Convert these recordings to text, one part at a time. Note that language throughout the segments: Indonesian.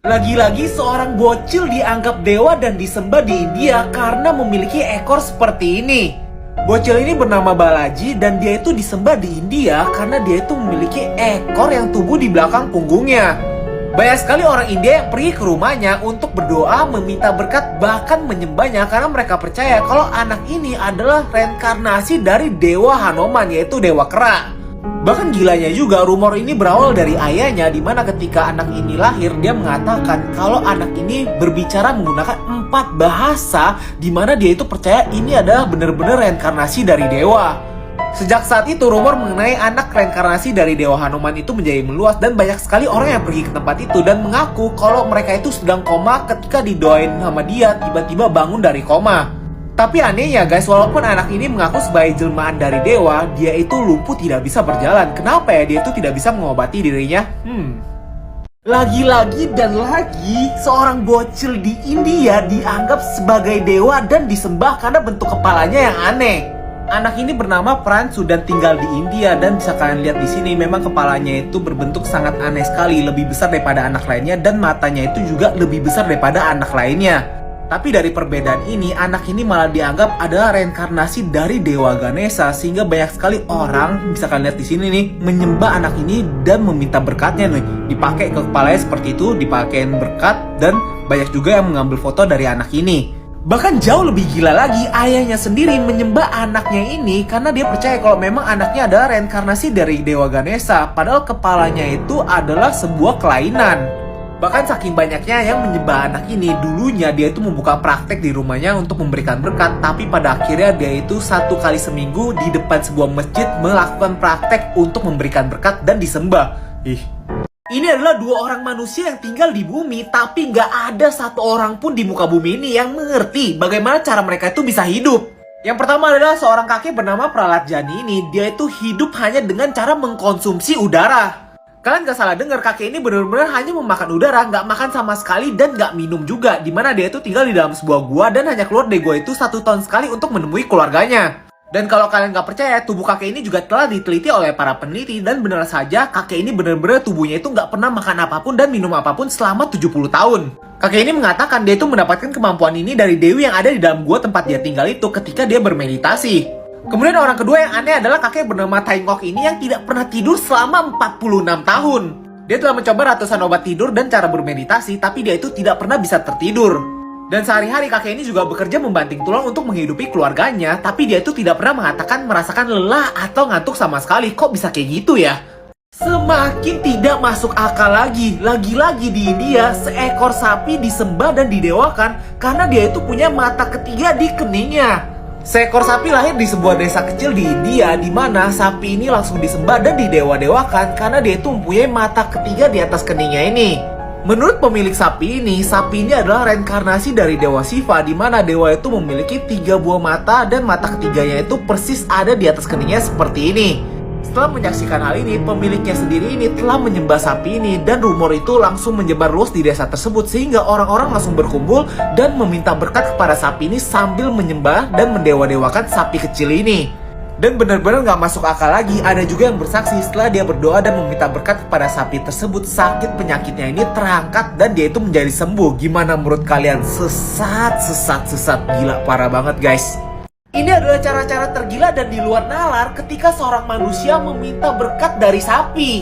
Lagi-lagi seorang bocil dianggap dewa dan disembah di India karena memiliki ekor seperti ini. Bocil ini bernama Balaji dan dia itu disembah di India karena dia itu memiliki ekor yang tumbuh di belakang punggungnya. Banyak sekali orang India yang pergi ke rumahnya untuk berdoa, meminta berkat, bahkan menyembahnya karena mereka percaya kalau anak ini adalah reinkarnasi dari Dewa Hanuman, yaitu Dewa Kera. Bahkan gilanya juga, rumor ini berawal dari ayahnya, dimana ketika anak ini lahir, dia mengatakan kalau anak ini berbicara menggunakan 4 bahasa, dimana dia itu percaya ini adalah benar-benar reinkarnasi dari dewa. Sejak saat itu, rumor mengenai anak reinkarnasi dari Dewa Hanuman itu menjadi meluas dan banyak sekali orang yang pergi ke tempat itu dan mengaku kalau mereka itu sedang koma ketika didoain sama dia, tiba-tiba bangun dari koma. Tapi anehnya guys, walaupun anak ini mengaku sebagai jelmaan dari dewa, dia itu lumpuh tidak bisa berjalan. Kenapa ya dia itu tidak bisa mengobati dirinya? Lagi-lagi dan lagi, seorang bocil di India dianggap sebagai dewa dan disembah karena bentuk kepalanya yang aneh. Anak ini bernama Pransu dan tinggal di India, dan bisa kalian lihat di sini memang kepalanya itu berbentuk sangat aneh sekali, lebih besar daripada anak lainnya dan matanya itu juga lebih besar daripada anak lainnya. Tapi dari perbedaan ini, anak ini malah dianggap adalah reinkarnasi dari Dewa Ganesha, sehingga banyak sekali orang, bisa kalian lihat di sini nih, menyembah anak ini dan meminta berkatnya nih. Dipakai ke kepalanya seperti itu, dipakein berkat, dan banyak juga yang mengambil foto dari anak ini. Bahkan jauh lebih gila lagi, ayahnya sendiri menyembah anaknya ini karena dia percaya kalau memang anaknya adalah reinkarnasi dari Dewa Ganesha, padahal kepalanya itu adalah sebuah kelainan. Bahkan saking banyaknya yang menyembah anak ini, dulunya dia itu membuka praktek di rumahnya untuk memberikan berkat, tapi pada akhirnya dia itu 1 kali seminggu di depan sebuah masjid melakukan praktek untuk memberikan berkat dan disembah. Ini adalah 2 orang manusia yang tinggal di bumi, tapi nggak ada 1 orang pun di muka bumi ini yang mengerti bagaimana cara mereka itu bisa hidup. Yang pertama adalah seorang kakek bernama Pralat Jani ini. Dia itu hidup hanya dengan cara mengkonsumsi udara. Kalian gak salah dengar, kakek ini benar-benar hanya memakan udara, nggak makan sama sekali dan nggak minum juga. Dimana dia itu tinggal di dalam sebuah gua dan hanya keluar dari gua itu 1 tahun sekali untuk menemui keluarganya. Dan kalau kalian gak percaya, tubuh kakek ini juga telah diteliti oleh para peneliti. Dan benar saja, kakek ini benar-benar tubuhnya itu gak pernah makan apapun dan minum apapun selama 70 tahun. Kakek ini mengatakan dia itu mendapatkan kemampuan ini dari dewi yang ada di dalam gua tempat dia tinggal itu ketika dia bermeditasi. Kemudian orang kedua yang aneh adalah kakek bernama Taingok ini yang tidak pernah tidur selama 46 tahun. Dia telah mencoba ratusan obat tidur dan cara bermeditasi, tapi dia itu tidak pernah bisa tertidur. Dan sehari-hari kakek ini juga bekerja membanting tulang untuk menghidupi keluarganya, tapi dia itu tidak pernah mengatakan merasakan lelah atau ngantuk sama sekali. Kok bisa kayak gitu ya? Semakin tidak masuk akal lagi. Lagi-lagi di India, seekor sapi disembah dan didewakan karena dia itu punya mata ketiga di keningnya. Seekor sapi lahir di sebuah desa kecil di India, di mana sapi ini langsung disembah dan didewa-dewakan karena dia itu mempunyai mata ketiga di atas keningnya ini. Menurut pemilik sapi ini adalah reinkarnasi dari Dewa Shiva, di mana dewa itu memiliki 3 buah mata dan mata ketiganya itu persis ada di atas keningnya seperti ini. Setelah menyaksikan hal ini, pemiliknya sendiri ini telah menyembah sapi ini dan rumor itu langsung menyebar luas di desa tersebut sehingga orang-orang langsung berkumpul dan meminta berkat kepada sapi ini sambil menyembah dan mendewa-dewakan sapi kecil ini. Dan benar-benar gak masuk akal lagi, ada juga yang bersaksi setelah dia berdoa dan meminta berkat kepada sapi tersebut, sakit penyakitnya ini terangkat dan dia itu menjadi sembuh. Gimana menurut kalian? Sesat, gila parah banget guys. Ini adalah cara-cara tergila dan di luar nalar ketika seorang manusia meminta berkat dari sapi.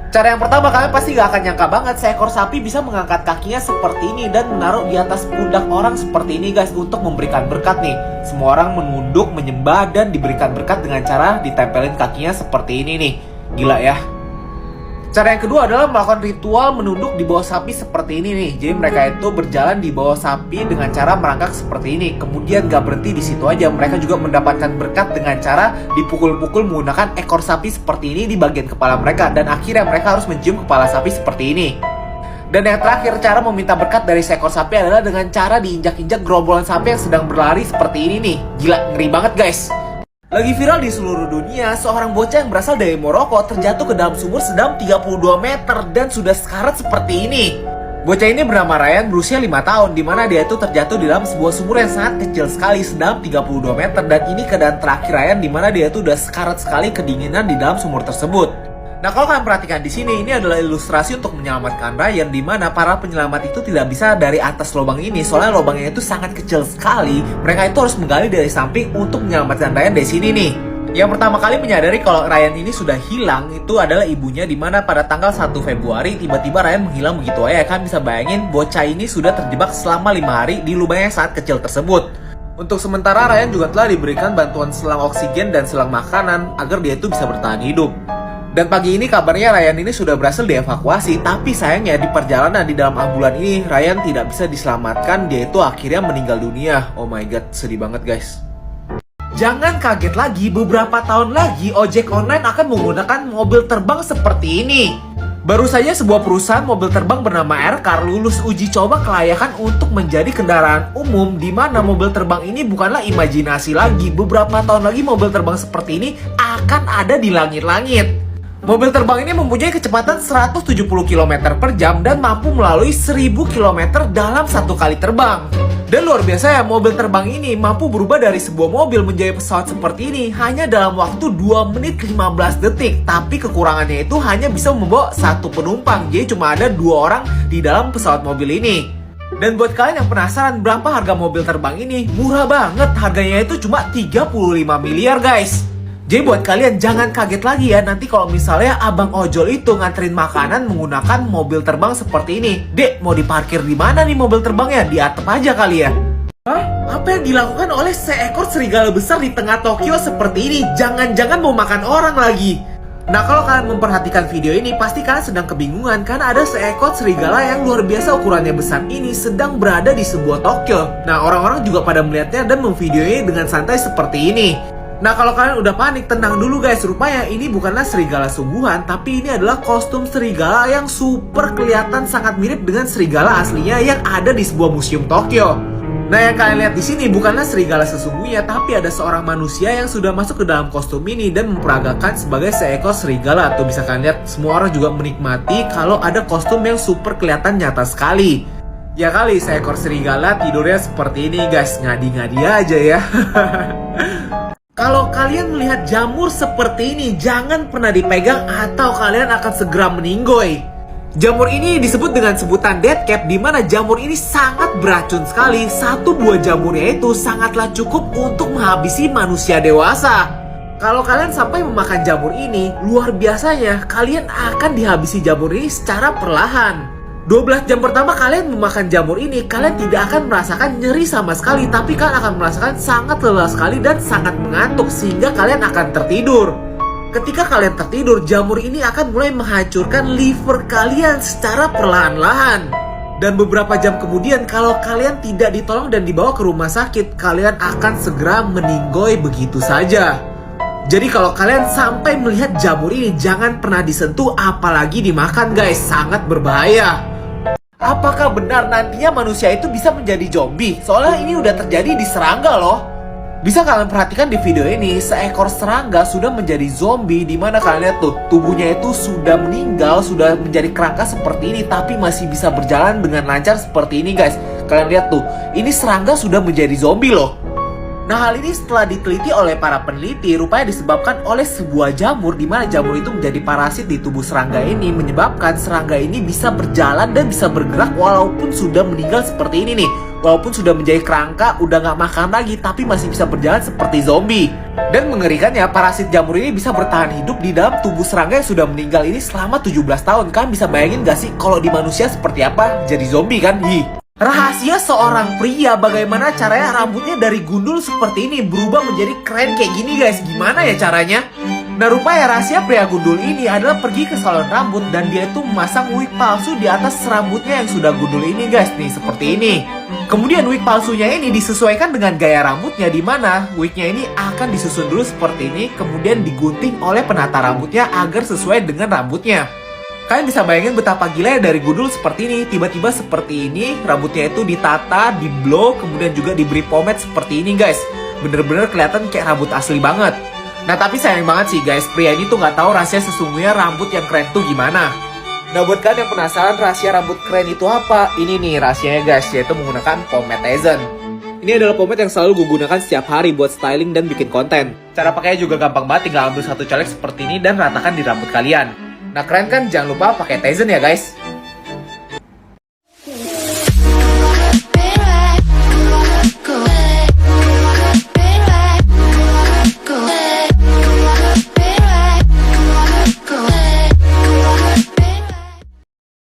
Cara yang pertama, kalian pasti gak akan nyangka banget seekor sapi bisa mengangkat kakinya seperti ini dan menaruh di atas pundak orang seperti ini guys untuk memberikan berkat nih. Semua orang menunduk, menyembah dan diberikan berkat dengan cara ditempelin kakinya seperti ini nih. Gila ya. Cara yang kedua adalah melakukan ritual menunduk di bawah sapi seperti ini nih. Jadi mereka itu berjalan di bawah sapi dengan cara merangkak seperti ini. Kemudian gak berhenti di situ aja, mereka juga mendapatkan berkat dengan cara dipukul-pukul menggunakan ekor sapi seperti ini di bagian kepala mereka. Dan akhirnya mereka harus mencium kepala sapi seperti ini. Dan yang terakhir, cara meminta berkat dari seekor sapi adalah dengan cara diinjak-injak gerombolan sapi yang sedang berlari seperti ini nih. Gila, ngeri banget guys. Lagi viral di seluruh dunia, seorang bocah yang berasal dari Maroko terjatuh ke dalam sumur sedalam 32 meter dan sudah sekarat seperti ini. Bocah ini bernama Ryan, berusia 5 tahun, dimana dia itu terjatuh di dalam sebuah sumur yang sangat kecil sekali sedalam 32 meter. Dan ini keadaan terakhir Ryan, dimana dia itu udah sekarat sekali kedinginan di dalam sumur tersebut. Nah, kalau kalian perhatikan di sini, ini adalah ilustrasi untuk menyelamatkan Ryan, di mana para penyelamat itu tidak bisa dari atas lubang ini, soalnya lubangnya itu sangat kecil sekali. Mereka itu harus menggali dari samping untuk menyelamatkan Ryan dari sini nih. Yang pertama kali menyadari kalau Ryan ini sudah hilang itu adalah ibunya, di mana pada tanggal 1 Februari tiba-tiba Ryan menghilang begitu aja. Kan bisa bayangin bocah ini sudah terjebak selama 5 hari di lubang yang sangat kecil tersebut. Untuk sementara Ryan juga telah diberikan bantuan selang oksigen dan selang makanan agar dia itu bisa bertahan hidup. Dan pagi ini kabarnya Ryan ini sudah berhasil dievakuasi, tapi sayangnya di perjalanan di dalam ambulan ini Ryan tidak bisa diselamatkan, dia itu akhirnya meninggal dunia. Oh my god, sedih banget guys. Jangan kaget lagi, beberapa tahun lagi ojek online akan menggunakan mobil terbang seperti ini. Baru saja sebuah perusahaan mobil terbang bernama Aircar lulus uji coba kelayakan untuk menjadi kendaraan umum, di mana mobil terbang ini bukanlah imajinasi lagi. Beberapa tahun lagi mobil terbang seperti ini akan ada di langit-langit. Mobil terbang ini mempunyai kecepatan 170 km per jam dan mampu melalui 1000 km dalam satu kali terbang. Dan luar biasa ya, mobil terbang ini mampu berubah dari sebuah mobil menjadi pesawat seperti ini hanya dalam waktu 2 menit 15 detik. Tapi kekurangannya itu hanya bisa membawa satu penumpang, jadi cuma ada 2 orang di dalam pesawat mobil ini. Dan buat kalian yang penasaran berapa harga mobil terbang ini, murah banget, harganya itu cuma 35 miliar guys. Jadi buat kalian jangan kaget lagi ya nanti kalau misalnya abang ojol itu nganterin makanan menggunakan mobil terbang seperti ini. Dek, mau diparkir di mana nih mobil terbangnya? Di atap aja kali ya. Hah? Apa yang dilakukan oleh seekor serigala besar di tengah Tokyo seperti ini? Jangan-jangan mau makan orang lagi. Nah, kalau kalian memperhatikan video ini pasti kalian sedang kebingungan karena ada seekor serigala yang luar biasa ukurannya besar ini sedang berada di sebuah Tokyo. Nah, orang-orang juga pada melihatnya dan memvideonya dengan santai seperti ini. Nah, kalau kalian udah panik, tenang dulu guys. Rupanya ini bukanlah serigala sungguhan, tapi ini adalah kostum serigala yang super kelihatan sangat mirip dengan serigala aslinya yang ada di sebuah museum Tokyo. Nah, yang kalian lihat di sini bukanlah serigala sesungguhnya, tapi ada seorang manusia yang sudah masuk ke dalam kostum ini dan memperagakan sebagai seekor serigala. Tuh bisa kalian lihat, semua orang juga menikmati kalau ada kostum yang super kelihatan nyata sekali. Ya kali, seekor serigala tidurnya seperti ini guys, ngadi-ngadi aja ya. Kalau kalian melihat jamur seperti ini, jangan pernah dipegang atau kalian akan segera meninggoy. Jamur ini disebut dengan sebutan death cap, di mana jamur ini sangat beracun sekali. Satu buah jamurnya itu sangatlah cukup untuk menghabisi manusia dewasa. Kalau kalian sampai memakan jamur ini, luar biasanya kalian akan dihabisi jamur ini secara perlahan. 12 jam pertama kalian memakan jamur ini, kalian tidak akan merasakan nyeri sama sekali, tapi kalian akan merasakan sangat lelah sekali dan sangat mengantuk sehingga kalian akan tertidur. Ketika kalian tertidur, jamur ini akan mulai menghancurkan liver kalian secara perlahan-lahan. Dan beberapa jam kemudian kalau kalian tidak ditolong dan dibawa ke rumah sakit, kalian akan segera meninggoy begitu saja. Jadi kalau kalian sampai melihat jamur ini, jangan pernah disentuh apalagi dimakan guys, sangat berbahaya. Apakah benar nantinya manusia itu bisa menjadi zombie? Soalnya ini udah terjadi di serangga loh. Bisa kalian perhatikan di video ini, seekor serangga sudah menjadi zombie, di mana kalian lihat tuh, tubuhnya itu sudah meninggal, sudah menjadi kerangka seperti ini, tapi masih bisa berjalan dengan lancar seperti ini guys. Kalian lihat tuh, ini serangga sudah menjadi zombie loh. Nah, hal ini setelah diteliti oleh para peneliti, rupanya disebabkan oleh sebuah jamur, di mana jamur itu menjadi parasit di tubuh serangga ini, menyebabkan serangga ini bisa berjalan dan bisa bergerak walaupun sudah meninggal seperti ini nih. Walaupun sudah menjadi kerangka, udah gak makan lagi, tapi masih bisa berjalan seperti zombie. Dan mengerikannya, parasit jamur ini bisa bertahan hidup di dalam tubuh serangga yang sudah meninggal ini selama 17 tahun. Kan bisa bayangin gak sih kalau di manusia seperti apa jadi zombie kan? Rahasia seorang pria, bagaimana caranya rambutnya dari gundul seperti ini berubah menjadi keren kayak gini guys. Gimana ya caranya? Nah, rupanya rahasia pria gundul ini adalah pergi ke salon rambut dan dia itu memasang wig palsu di atas rambutnya yang sudah gundul ini guys. Nih, seperti ini. Kemudian wig palsunya ini disesuaikan dengan gaya rambutnya, di mana wignya ini akan disusun dulu seperti ini, kemudian digunting oleh penata rambutnya agar sesuai dengan rambutnya. Kalian bisa bayangin betapa gila ya dari gundul seperti ini, tiba-tiba seperti ini, rambutnya itu ditata, di-blow, kemudian juga diberi pomade seperti ini guys. Bener-bener kelihatan kayak rambut asli banget. Nah, tapi sayang banget sih guys, pria ini tuh nggak tahu rahasia sesungguhnya rambut yang keren tuh gimana. Nah, buat kalian yang penasaran rahasia rambut keren itu apa? Ini nih rahasianya guys, yaitu menggunakan pomade Tizen. Ini adalah pomade yang selalu gue gunakan setiap hari buat styling dan bikin konten. Cara pakainya juga gampang banget, tinggal ambil satu colek seperti ini dan ratakan di rambut kalian. Nah keren kan? Jangan lupa pakai Tizen ya guys.